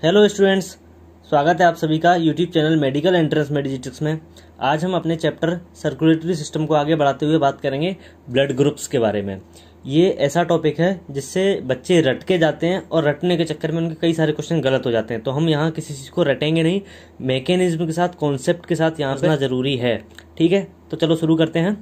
Hello students, स्वागत है आप सभी का YouTube channel medical entrance mathematics में। आज हम अपने चैप्टर सर्कुलेटरी सिस्टम को आगे बढ़ाते हुए बात करेंगे ब्लड ग्रुप्स के बारे में। ये ऐसा टॉपिक है जिससे बच्चे रट के जाते हैं और रटने के चक्कर में उनके कई सारे क्वेश्चन गलत हो जाते हैं। तो हम यहाँ किसी चीज़ को रटेंगे नहीं, मैकेनिज्म के साथ, कॉन्सेप्ट के साथ यहाँ पे जरूरी है। ठीक है, तो चलो शुरू करते हैं।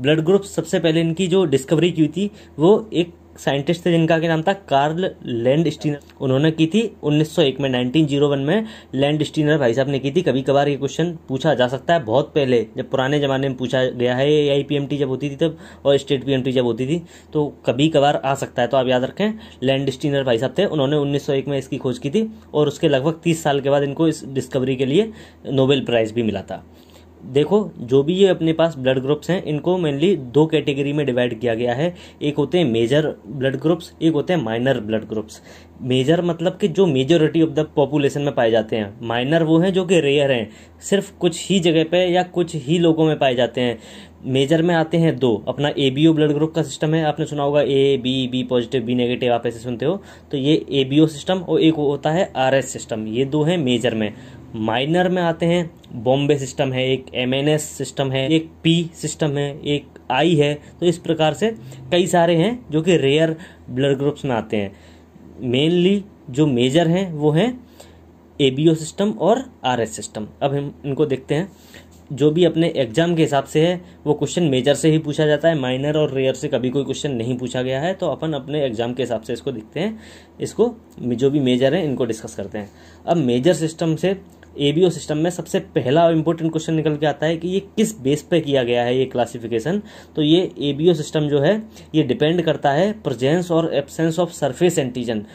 ब्लड ग्रुप्स सबसे पहले इनकी जो डिस्कवरी की थी वो एक साइंटिस्ट थे जिनका नाम था कार्ल लैंडस्टीनर। उन्होंने की थी 1901 में, 1901 में लैंडस्टीनर भाई साहब ने की थी। कभी कभार ये क्वेश्चन पूछा जा सकता है, बहुत पहले जब पुराने जमाने में पूछा गया है, AIPMT जब होती थी तब और स्टेट PMT जब होती थी, तो कभी कभार आ सकता है। तो आप याद रखें, लैंडस्टीनर भाई साहब थे, उन्होंने 1901 में इसकी खोज की थी और उसके लगभग 30 साल के बाद इनको इस डिस्कवरी के लिए नोबेल प्राइज भी मिला था। देखो, जो भी ये अपने पास ब्लड ग्रुप्स हैं इनको मेनली दो कैटेगरी में डिवाइड किया गया है। एक होते हैं मेजर ब्लड ग्रुप्स, एक होते हैं माइनर ब्लड ग्रुप्स। मेजर मतलब कि जो मेजोरिटी ऑफ द पॉपुलेशन में पाए जाते हैं। माइनर वो हैं जो कि रेयर हैं, सिर्फ कुछ ही जगह पे या कुछ ही लोगों में पाए जाते हैं। मेजर में आते हैं दो, अपना ABO ब्लड ग्रुप का सिस्टम है, आपने सुना होगा A, B positive, B negative, आप ऐसे सुनते हो। तो ये ABO सिस्टम और एक होता है RS सिस्टम, ये दो हैं मेजर में। माइनर में आते हैं बॉम्बे सिस्टम है, एक MNS सिस्टम है, एक P सिस्टम है, एक I है। तो इस प्रकार से कई सारे हैं जो कि रेयर ब्लड ग्रुप्स में आते हैं। मेनली जो मेजर हैं वो हैं ABO सिस्टम और RS सिस्टम। अब हम इनको देखते हैं। जो भी अपने एग्जाम के हिसाब से है वो क्वेश्चन मेजर से ही पूछा जाता है, माइनर और रेयर से कभी कोई क्वेश्चन नहीं पूछा गया है। तो अपन अपने एग्जाम के हिसाब से इसको देखते हैं, इसको जो भी मेजर है इनको डिस्कस करते हैं। अब मेजर सिस्टम से ABO सिस्टम में सबसे पहला इंपॉर्टेंट क्वेश्चन निकल के आता है कि ये किस बेस पे किया गया है ये क्लासिफिकेशन। तो ये ABO सिस्टम जो है ये डिपेंड करता है प्रेजेंस और absence of surface antigen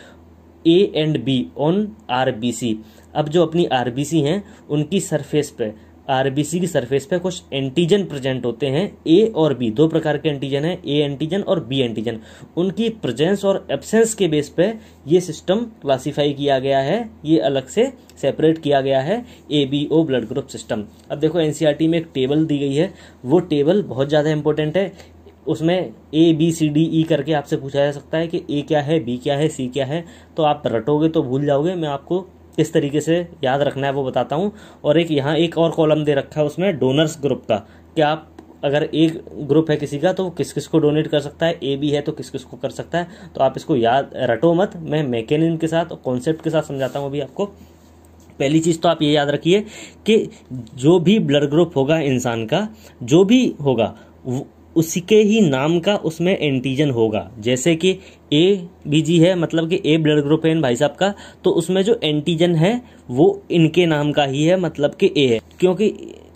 A and B on RBC। अब जो अपनी RBC हैं उनकी सरफेस पे, RBC की सरफेस पे कुछ एंटीजन प्रेजेंट होते हैं। A और B दो प्रकार के एंटीजन हैं, A एंटीजन और B एंटीजन। उनकी प्रेजेंस और एब्सेंस के बेस पे ये सिस्टम क्लासिफाई किया गया है, ये अलग से सेपरेट किया गया है ABO ब्लड ग्रुप सिस्टम। अब देखो NCERT में एक टेबल दी गई है, वो टेबल बहुत ज़्यादा इंपॉर्टेंट है। उसमें ABCDE करके आपसे पूछा जा सकता है कि A क्या है, B क्या है, C क्या है। तो आप रटोगे तो भूल जाओगे, मैं आपको किस तरीके से याद रखना है वो बताता हूँ। और एक यहाँ एक और कॉलम दे रखा है उसमें डोनर्स ग्रुप का, कि आप अगर एक ग्रुप है किसी का तो किस किस को डोनेट कर सकता है, AB है तो किस किस को कर सकता है। तो आप इसको याद रटो मत, मैं मैकेनिज्म के साथ और कॉन्सेप्ट के साथ समझाता हूँ अभी आपको। पहली चीज़ तो आप ये याद रखिए कि जो भी ब्लड ग्रुप होगा इंसान का, जो भी होगा उसके ही नाम का उसमें एंटीजन होगा। जैसे कि ABG है, मतलब कि A ब्लड ग्रुप है इन भाई साहब का, तो उसमें जो एंटीजन है वो इनके नाम का ही है, मतलब कि A है। क्योंकि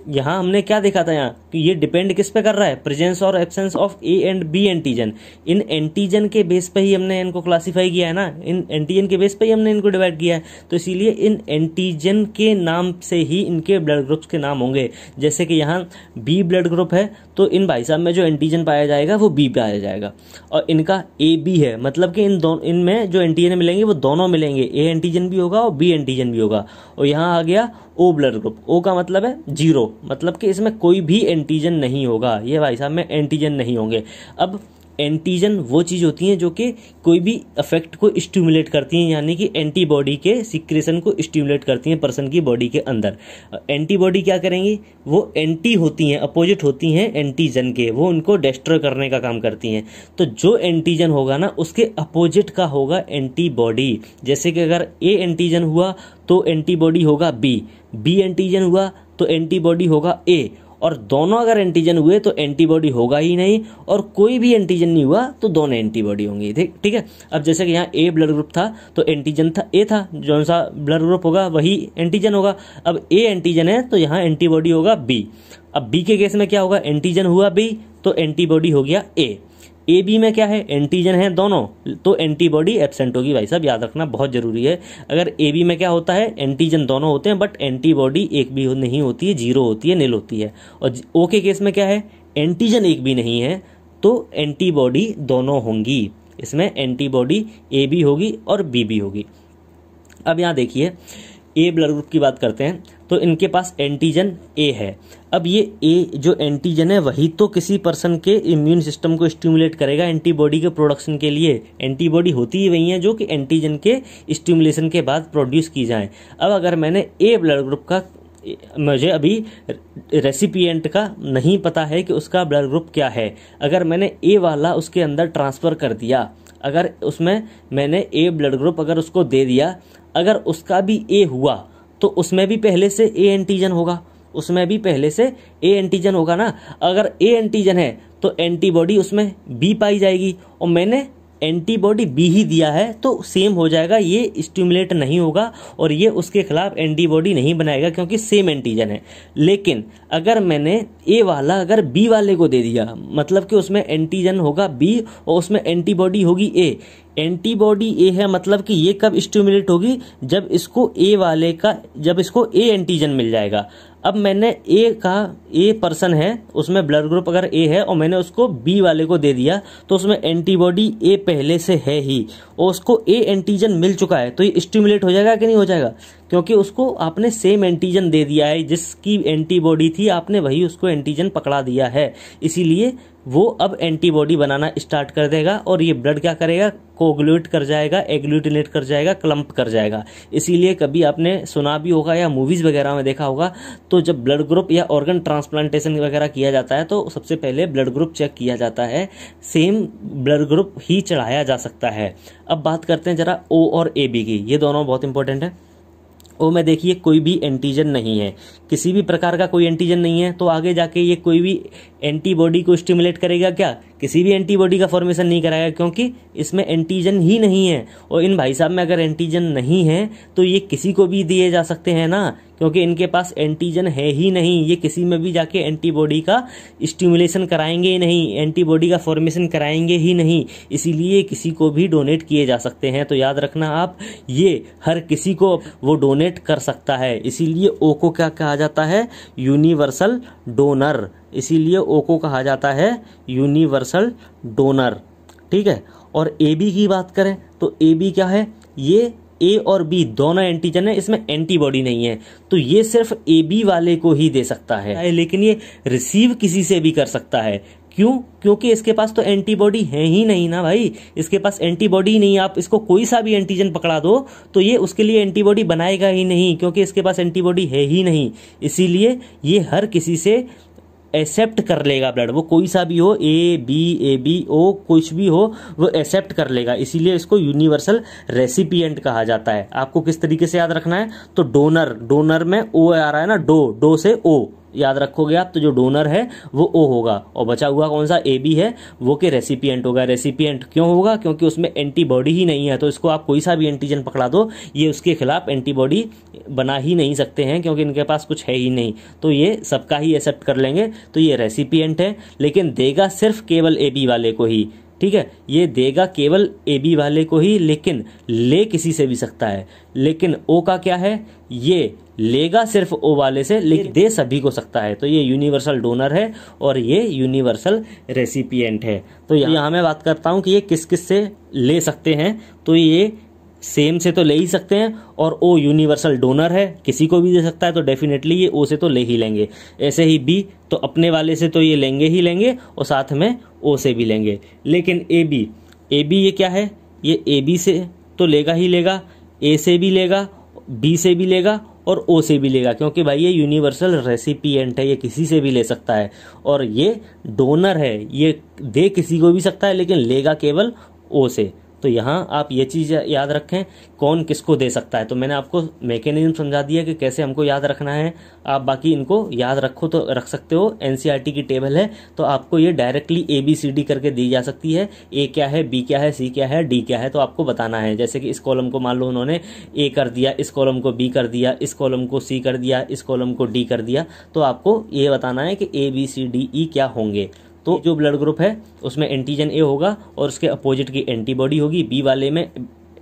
यहाँ हमने क्या देखा था यहाँ कि ये डिपेंड किस पे कर रहा है, प्रेजेंस और absence of A and B antigen. In antigen के बेस पे ही हमने इनको क्लासिफाई किया है ना, इन एंटीजन के बेस पे ही हमने इनको डिवाइड किया है। तो इसीलिए इन एंटीजन के नाम से ही इनके ब्लड ग्रुप्स के नाम होंगे। जैसे कि यहाँ B ब्लड ग्रुप है तो इन भाई साहब में जो एंटीजन पाया जाएगा वो B पाया जाएगा। और इनका AB है, मतलब कि इनमें जो एंटीजन मिलेंगे वो दोनों मिलेंगे, A एंटीजन भी होगा और B एंटीजन भी होगा। और यहाँ आ गया O ब्लड ग्रुप, O का मतलब है 0, मतलब कि इसमें कोई भी एंटीजन नहीं होगा, ये भाई साहब में एंटीजन नहीं होंगे। अब एंटीजन वो चीज़ होती हैं जो कि कोई भी अफेक्ट को स्टिमुलेट करती हैं, यानी कि एंटीबॉडी के सिक्रेशन को स्टिमुलेट करती हैं पर्सन की बॉडी के अंदर। एंटीबॉडी क्या करेंगी, वो एंटी होती हैं, अपोजिट होती हैं एंटीजन के, वो उनको डिस्ट्रॉय करने का काम करती हैं। तो जो एंटीजन होगा ना उसके अपोजिट का होगा एंटीबॉडी। जैसे कि अगर A एंटीजन हुआ तो एंटीबॉडी होगा B एंटीजन हुआ तो एंटीबॉडी होगा A। और दोनों अगर एंटीजन हुए तो एंटीबॉडी होगा ही नहीं, और कोई भी एंटीजन नहीं हुआ तो दोनों एंटीबॉडी होंगी। ठीक है। अब जैसे कि यहाँ A ब्लड ग्रुप था तो एंटीजन था A था, जो सा ब्लड ग्रुप होगा वही एंटीजन होगा। अब A एंटीजन है तो यहाँ एंटीबॉडी होगा B। अब B के केस में क्या होगा, एंटीजन हुआ B तो एंटीबॉडी हो गया A। AB में क्या है, एंटीजन है दोनों तो एंटीबॉडी एब्सेंट होगी। भाई साहब याद रखना बहुत जरूरी है। अगर AB में क्या होता है, एंटीजन दोनों होते हैं बट एंटीबॉडी एक भी नहीं होती है, 0 होती है, निल होती है। और O के केस में क्या है, एंटीजन एक भी नहीं है तो एंटीबॉडी दोनों होंगी। इसमें एंटीबॉडी AB होगी और B भी होगी। अब यहाँ देखिए A ब्लड ग्रुप की बात करते हैं तो इनके पास एंटीजन ए है। अब ये ए जो एंटीजन है वही तो किसी पर्सन के इम्यून सिस्टम को स्टिमुलेट करेगा एंटीबॉडी के प्रोडक्शन के लिए। एंटीबॉडी होती ही वही है जो कि एंटीजन के स्टिमुलेशन के बाद प्रोड्यूस की जाए। अब अगर मैंने ए ब्लड ग्रुप का, मुझे अभी रेसिपिएंट का नहीं पता है कि उसका ब्लड ग्रुप क्या है, अगर मैंने ए वाला उसके अंदर ट्रांसफ़र कर दिया, अगर उसमें मैंने ए ब्लड ग्रुप अगर उसको दे दिया, अगर उसका भी ए हुआ तो उसमें भी पहले से ए एंटीजन होगा, उसमें भी पहले से ए एंटीजन होगा ना। अगर ए एंटीजन है तो एंटीबॉडी उसमें बी पाई जाएगी, और मैंने एंटीबॉडी बी ही दिया है तो सेम हो जाएगा, ये स्टिमुलेट नहीं होगा और ये उसके खिलाफ एंटीबॉडी नहीं बनाएगा क्योंकि सेम एंटीजन है। लेकिन अगर मैंने ए वाला अगर बी वाले को दे दिया, मतलब कि उसमें एंटीजन होगा बी और उसमें एंटीबॉडी होगी ए, एंटीबॉडी ए है, मतलब कि ये कब स्टिमुलेट होगी, जब इसको ए वाले का, जब इसको ए एंटीजन मिल जाएगा। अब मैंने ए का, ए पर्सन है उसमें ब्लड ग्रुप अगर ए है और मैंने उसको बी वाले को दे दिया तो उसमें एंटीबॉडी ए पहले से है ही और उसको ए एंटीजन मिल चुका है, तो ये स्टिमुलेट हो जाएगा कि नहीं हो जाएगा, क्योंकि उसको आपने सेम एंटीजन दे दिया है, जिसकी एंटीबॉडी थी आपने वही उसको एंटीजन पकड़ा दिया है, इसीलिए वो अब एंटीबॉडी बनाना स्टार्ट कर देगा और ये ब्लड क्या करेगा, कोगुलेट कर जाएगा, एग्लूटिनेट कर जाएगा, क्लम्प कर जाएगा। इसीलिए कभी आपने सुना भी होगा या मूवीज वगैरह में देखा होगा, तो जब ब्लड ग्रुप या ऑर्गन ट्रांसप्लांटेशन वगैरह किया जाता है तो सबसे पहले ब्लड ग्रुप चेक किया जाता है, सेम ब्लड ग्रुप ही चढ़ाया जा सकता है। अब बात करते हैं जरा ओ और ए बी की, ये दोनों बहुत इंपॉर्टेंट है। ओ में देखिए कोई भी एंटीजन नहीं है, किसी भी प्रकार का कोई एंटीजन नहीं है, तो आगे जाके ये कोई भी एंटीबॉडी को स्टिमुलेट करेगा क्या, किसी भी एंटीबॉडी का फॉर्मेशन नहीं कराएगा क्योंकि इसमें एंटीजन ही नहीं है। और इन भाई साहब में अगर एंटीजन नहीं है तो ये किसी को भी दिए जा सकते हैं ना, क्योंकि इनके पास एंटीजन है ही नहीं, ये किसी में भी जाके एंटीबॉडी का स्टिमुलेशन कराएंगे ही नहीं, एंटीबॉडी का फॉर्मेशन कराएंगे ही नहीं, इसीलिए किसी को भी डोनेट किए जा सकते हैं। तो याद रखना आप, ये हर किसी को वो डोनेट कर सकता है, इसीलिए ओ को क्या कहा जाता है, यूनिवर्सल डोनर, इसीलिए ओ को कहा जाता है यूनिवर्सल डोनर, ठीक है। और ए बी की बात करें तो ए बी क्या है, ये ए और बी दोनों एंटीजन है, इसमें एंटीबॉडी नहीं है, तो ये सिर्फ ए बी वाले को ही दे सकता है, लेकिन ये रिसीव किसी से भी कर सकता है। क्यों? क्योंकि इसके पास तो एंटीबॉडी है ही नहीं ना भाई, इसके पास एंटीबॉडी नहीं, आप इसको कोई सा भी एंटीजन पकड़ा दो तो ये उसके लिए एंटीबॉडी बनाएगा ही नहीं, क्योंकि इसके पास एंटीबॉडी है ही नहीं, इसीलिए ये हर किसी से एक्सेप्ट कर लेगा ब्लड, वो कोई सा भी हो, ए बी ओ कुछ भी हो, वो एक्सेप्ट कर लेगा, इसीलिए इसको यूनिवर्सल रेसिपिएंट कहा जाता है। आपको किस तरीके से याद रखना है, तो डोनर, डोनर में ओ आ रहा है ना, डो से ओ याद रखोगे आप, तो जो डोनर है वो ओ होगा और बचा हुआ कौन सा, ए बी है, वो के रेसिपिएंट होगा। रेसिपिएंट क्यों होगा, क्योंकि उसमें एंटीबॉडी ही नहीं है, तो इसको आप कोई सा भी एंटीजन पकड़ा दो ये उसके खिलाफ एंटीबॉडी बना ही नहीं सकते हैं, क्योंकि इनके पास कुछ है ही नहीं, तो ये सबका ही एक्सेप्ट कर लेंगे, तो ये रेसिपिएंट है, लेकिन देगा सिर्फ केवल ए बी वाले को ही, ठीक है, ये देगा केवल ए बी वाले को ही, लेकिन ले किसी से भी सकता है। लेकिन ओ का क्या है, ये लेगा सिर्फ ओ वाले से, लेकिन दे सभी को सकता है, तो ये यूनिवर्सल डोनर है और ये यूनिवर्सल रेसिपिएंट है। तो यहाँ मैं बात करता हूँ कि ये किस किस से ले सकते हैं, तो ये सेम से तो ले ही सकते हैं, और ओ यूनिवर्सल डोनर है, किसी को भी दे सकता है, तो डेफिनेटली ये ओ से तो ले ही लेंगे। ऐसे ही बी तो अपने वाले से तो ये लेंगे ही लेंगे और साथ में ओ से भी लेंगे। लेकिन ए बी ये क्या है, ये ए बी से तो लेगा ही लेगा, ए से भी लेगा, बी से भी लेगा और ओ से भी लेगा, क्योंकि भाई ये यूनिवर्सल रेसिपिएंट है, ये किसी से भी ले सकता है, और ये डोनर है, ये दे किसी को भी सकता है लेकिन लेगा केवल ओ से। तो यहाँ आप ये चीज़ याद रखें कौन किसको दे सकता है। तो मैंने आपको मैकेनिज्म समझा दिया कि कैसे हमको याद रखना है, आप बाकी इनको याद रखो तो रख सकते हो। एनसीईआरटी की टेबल है तो आपको ये डायरेक्टली ABCD करके दी जा सकती है, ए क्या है, बी क्या है, सी क्या है, डी क्या है, तो आपको बताना है। जैसे कि इस कॉलम को मान लो उन्होंने ए कर दिया, इस कॉलम को बी कर दिया, इस कॉलम को सी कर दिया, इस कॉलम को डी कर दिया, तो आपको ये बताना है कि ABCDE क्या होंगे। तो जो ब्लड ग्रुप है उसमें एंटीजन ए होगा और उसके अपोजिट की एंटीबॉडी होगी, बी वाले में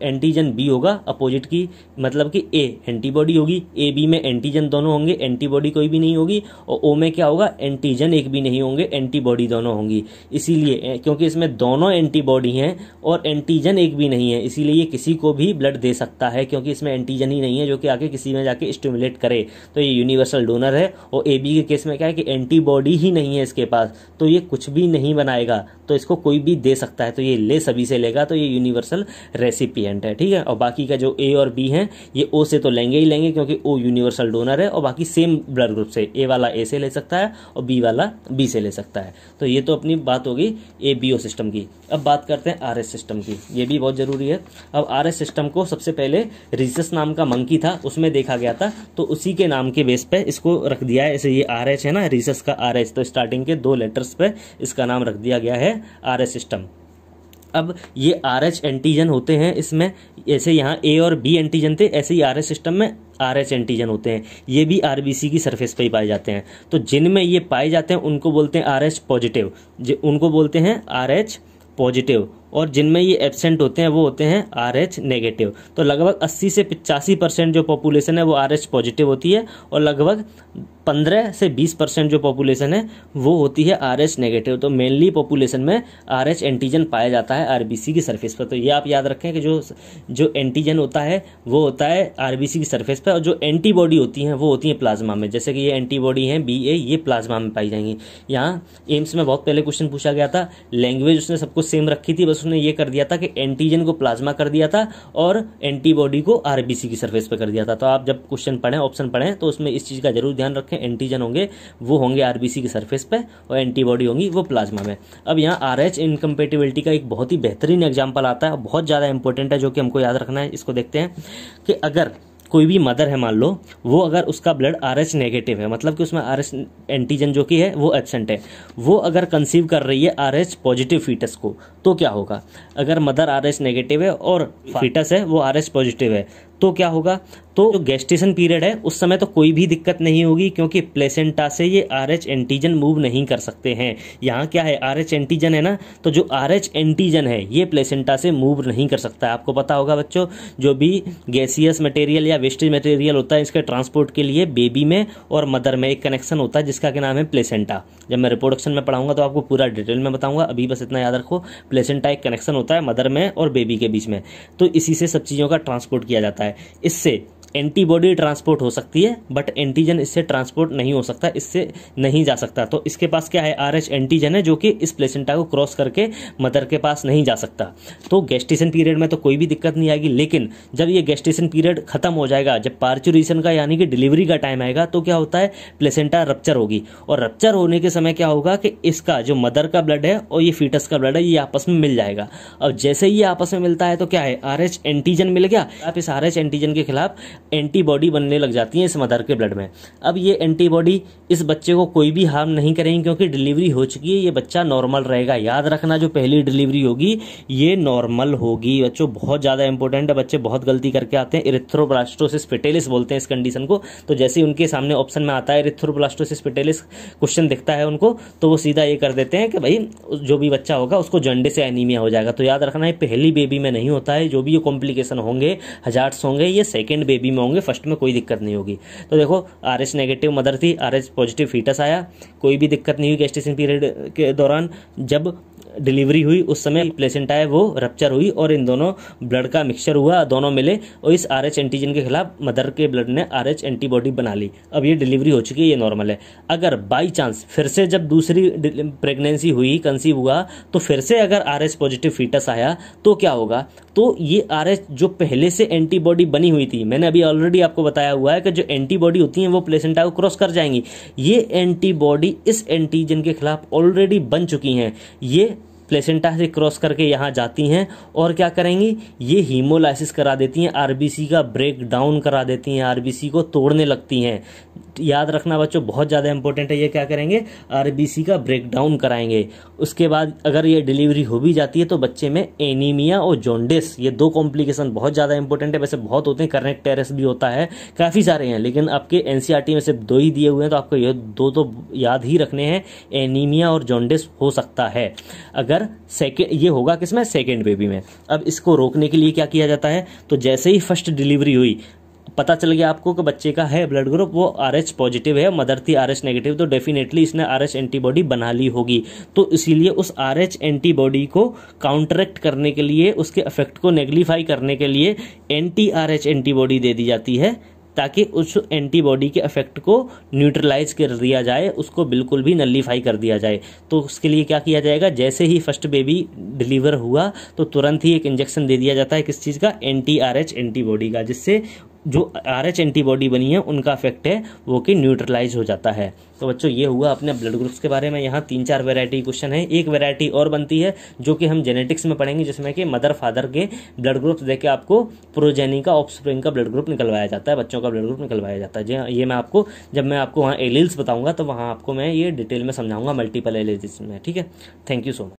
एंटीजन बी होगा अपोजिट की, मतलब कि ए एंटीबॉडी होगी, ए बी में एंटीजन दोनों होंगे, एंटीबॉडी कोई भी नहीं होगी, और ओ में क्या होगा, एंटीजन एक भी नहीं होंगे, एंटीबॉडी दोनों होंगी। इसीलिए क्योंकि इसमें दोनों एंटीबॉडी हैं और एंटीजन एक भी नहीं है, इसीलिए ये किसी को भी ब्लड दे सकता है, क्योंकि इसमें एंटीजन ही नहीं है जो कि आगे किसी में जाके स्टिमुलेट करे, तो ये यूनिवर्सल डोनर है। और ए बी के केस में क्या है कि एंटीबॉडी ही नहीं है इसके पास, तो ये कुछ भी नहीं बनाएगा, तो इसको कोई भी दे सकता है, तो ये ले सभी से लेगा, तो ये यूनिवर्सल रेसिपिएंट है, ठीक है। और बाकी का जो ए और बी हैं ये ओ से तो लेंगे ही लेंगे, क्योंकि ओ यूनिवर्सल डोनर है, और बाकी सेम ब्लड ग्रुप से, ए वाला ए से ले सकता है और बी वाला बी से ले सकता है। तो ये तो अपनी बात होगी ए बी ओ सिस्टम की। अब बात करते हैं आर एस सिस्टम की, ये भी बहुत जरूरी है। अब आर एस सिस्टम को सबसे पहले रीसस नाम का मंकी था, उसमें देखा गया था, तो उसी के नाम के बेस पे इसको रख दिया है। ऐसे ये आर एच है ना, रीसस का आर एच, तो स्टार्टिंग के 2 लेटर्स पे इसका नाम रख दिया गया है आर एस सिस्टम। अब ये आर एच एंटीजन होते हैं इसमें, जैसे यहाँ ए और बी एंटीजन थे, ऐसे ही आर एच सिस्टम में आर एच एंटीजन होते हैं। ये भी आरबीसी की सरफेस पे ही पाए जाते हैं, तो जिनमें ये पाए जाते हैं उनको बोलते हैं आर एच पॉजिटिव, उनको बोलते हैं आर एच पॉजिटिव, और जिनमें ये एब्सेंट होते हैं वो होते हैं आर एच नेगेटिव। तो लगभग 80 से 85% जो पॉपुलेशन है वो आर एच पॉजिटिव होती है, और लगभग 15 से 20% जो पॉपुलेशन है वो होती है आर एच नेगेटिव। तो मेनली पॉपुलेशन में आर एच एंटीजन पाया जाता है आरबीसी की सरफेस पर। तो ये आप याद रखें कि जो एंटीजन होता है वो होता है आरबीसी की सरफेस पर, और जो एंटीबॉडी होती हैं वो होती हैं प्लाज्मा में। जैसे कि ये एंटीबॉडी हैं बी ए, ये प्लाज्मा में पाई जाएंगी। यहाँ एम्स में बहुत पहले क्वेश्चन पूछा गया था, लैंग्वेज उसने सब कुछ सेम रखी थी, बस उसने ये कर दिया था कि एंटीजन को प्लाज्मा कर दिया था और एंटीबॉडी को आरबीसी की सरफेस पे कर दिया था। तो आप जब क्वेश्चन पढ़ें, ऑप्शन पढ़ें, तो उसमें इस चीज का जरूर ध्यान रखें, एंटीजन होंगे वो होंगे आरबीसी की सरफेस पे और एंटीबॉडी होंगी वो प्लाज्मा में। अब यहाँ आरएच इनकम्पेटिबिलिटी का एक बहुत ही बेहतरीन एग्जाम्पल आता है, बहुत ज्यादा इंपॉर्टेंट है, जो कि हमको याद रखना है। इसको देखते हैं कि अगर कोई भी मदर है, मान लो वो अगर उसका ब्लड आरएच नेगेटिव है, मतलब कि उसमें आरएच एंटीजन जो कि है वो एब्सेंट है, वो अगर कंसीव कर रही है आरएच पॉजिटिव फीटस को, तो क्या होगा? अगर मदर आरएच नेगेटिव है और फीटस है वो आरएच पॉजिटिव है, तो क्या होगा? तो जो गेस्टेशन पीरियड है उस समय तो कोई भी दिक्कत नहीं होगी, क्योंकि प्लेसेंटा से ये आरएच एंटीजन मूव नहीं कर सकते हैं। यहाँ क्या है, आरएच एंटीजन है ना, तो जो आरएच एंटीजन है ये प्लेसेंटा से मूव नहीं कर सकता है। आपको पता होगा बच्चों, जो भी गैसियस मटेरियल या वेस्टेज मटेरियल होता है, इसके ट्रांसपोर्ट के लिए बेबी में और मदर में एक कनेक्शन होता है जिसका क्या नाम है, प्लेसेंटा। जब मैं रिप्रोडक्शन में पढ़ाऊंगा तो आपको पूरा डिटेल में बताऊंगा, अभी बस इतना याद रखो, प्लेसेंटा एक कनेक्शन होता है मदर में और बेबी के बीच में, तो इसी से सब चीज़ों का ट्रांसपोर्ट किया जाता है। इससे एंटीबॉडी ट्रांसपोर्ट हो सकती है, बट एंटीजन इससे ट्रांसपोर्ट नहीं हो सकता, इससे नहीं जा सकता। तो इसके पास क्या है, आरएच एंटीजन है, जो कि इस प्लेसेंटा को क्रॉस करके मदर के पास नहीं जा सकता। तो गेस्टेशन पीरियड में तो कोई भी दिक्कत नहीं आएगी, लेकिन जब ये गेस्टेशन पीरियड खत्म हो जाएगा, जब पार्चुरेशन का यानी कि डिलीवरी का टाइम आएगा, तो क्या होता है, प्लेसेंटा रप्चर होगी, और रप्चर होने के समय क्या होगा कि इसका जो मदर का ब्लड है और ये फीटस का ब्लड है ये आपस में मिल जाएगा। अब जैसे ही ये आपस में मिलता है तो क्या है, आरएच एंटीजन मिल गया, आप इस आरएच एंटीजन के खिलाफ एंटीबॉडी बनने लग जाती है इस मदर के ब्लड में। अब ये एंटीबॉडी इस बच्चे को कोई भी हार्म नहीं करेंगे, क्योंकि डिलीवरी हो चुकी है, ये बच्चा नॉर्मल रहेगा। याद रखना, जो पहली डिलीवरी होगी ये नॉर्मल होगी बच्चों, बहुत ज्यादा इंपॉर्टेंट है। बच्चे बहुत गलती करके आते हैं, इरिथ्रोब्लास्टोसिस फेटेलिस बोलते हैं इस कंडीशन को। तो जैसे उनके सामने ऑप्शन में आता है इरिथ्रोब्लास्टोसिस फेटेलिस क्वेश्चन दिखता है उनको, तो वो सीधा ये कर देते हैं कि भाई जो भी बच्चा होगा उसको जॉन्डिस या एनीमिया हो जाएगा। तो याद रखना, ये पहली बेबी में नहीं होता है, जो भी ये कॉम्प्लिकेशन होंगे, हजार्ड्स होंगे, ये सेकेंड बेबी में होंगे, फर्स्ट में कोई दिक्कत नहीं होगी। तो देखो, आरएच नेगेटिव मदर थी, आरएच पॉजिटिव फीटस आया, कोई भी दिक्कत नहीं हुई गेस्टेशन पीरियड के दौरान। जब डिलीवरी हुई उस समय प्लेसेंटा है वो रप्चर हुई और इन दोनों ब्लड का मिक्सचर हुआ, दोनों मिले और इस आरएच एंटीजन के खिलाफ मदर के ब्लड ने आरएच एंटीबॉडी बना ली। अब ये डिलीवरी हो चुकी है, ये नॉर्मल है। अगर बाई चांस फिर से जब दूसरी प्रेगनेंसी हुई, कंसीव हुआ, तो फिर से अगर आरएच पॉजिटिव फीटस आया तो क्या होगा, तो ये आरएच जो पहले से एंटीबॉडी बनी हुई थी, मैंने अभी ऑलरेडी आपको बताया हुआ है कि जो एंटीबॉडी होती है वो प्लेसेंटा को क्रॉस कर जाएंगी। ये एंटीबॉडी इस एंटीजन के खिलाफ ऑलरेडी बन चुकी हैं, ये प्लेसेंटा से क्रॉस करके यहाँ जाती हैं और क्या करेंगी, ये हीमोलाइसिस करा देती हैं, आरबीसी का ब्रेक डाउन करा देती हैं, आरबीसी को तोड़ने लगती हैं। याद रखना बच्चों, बहुत ज़्यादा इंपॉर्टेंट है, ये क्या करेंगे, आरबीसी का ब्रेक डाउन कराएंगे। उसके बाद अगर ये डिलीवरी हो भी जाती है तो बच्चे में एनीमिया और जॉन्डिस, ये 2 कॉम्प्लिकेशन बहुत ज़्यादा इंपॉर्टेंट है। वैसे बहुत होते हैं, कर्नेक टेरेस भी होता है, काफ़ी सारे हैं, लेकिन आपके एनसीईआरटी में सिर्फ 2 ही दिए हुए हैं, तो आपको ये 2 तो याद ही रखने हैं, एनीमिया और जॉन्डिस हो सकता है। अगर अगर सेकेंड ये होगा किसमें, सेकेंड बेबी में। अब इसको रोकने के लिए क्या किया जाता है, तो जैसे ही फर्स्ट डिलीवरी हुई, पता चल गया आपको कि बच्चे का है ब्लड ग्रुप वो RH पॉजिटिव है, मदर थी RH नेगेटिव, तो डेफिनेटली इसने RH एंटीबॉडी बना ली होगी। तो इसीलिए उस RH एंटीबॉडी को काउंटरैक्ट करने के लिए, उसके इफेक्ट को नेगलीफाई करने के लिए एंटी RH एंटीबॉडी दे दी जाती है, ताकि उस एंटीबॉडी के इफेक्ट को न्यूट्रलाइज कर दिया जाए, उसको बिल्कुल भी नलीफाई कर दिया जाए। तो उसके लिए क्या किया जाएगा, जैसे ही फर्स्ट बेबी डिलीवर हुआ तो तुरंत ही एक इंजेक्शन दे दिया जाता है, किस चीज़ का, एंटी RH एंटीबॉडी का, जिससे जो RH एंटीबॉडी बनी है उनका इफेक्ट है वो कि न्यूट्रलाइज हो जाता है। तो बच्चों ये हुआ अपने ब्लड ग्रुप्स के बारे में। यहाँ 3-4 वैरायटी क्वेश्चन है, एक वैरायटी और बनती है जो कि हम जेनेटिक्स में पढ़ेंगे, जिसमें कि मदर फादर के ब्लड ग्रुप्स देके आपको प्रोजेनी का, ऑफस्प्रिंग का ब्लड ग्रुप निकलवाया जाता है, बच्चों का ब्लड ग्रुप निकलवाया जाता है। जी हाँ, ये मैं आपको जब मैं आपको वहाँ एलील्स बताऊंगा तो वहाँ आपको मैं ये डिटेल में समझाऊंगा मल्टीपल एलील्स में। ठीक है, थैंक यू सो मच।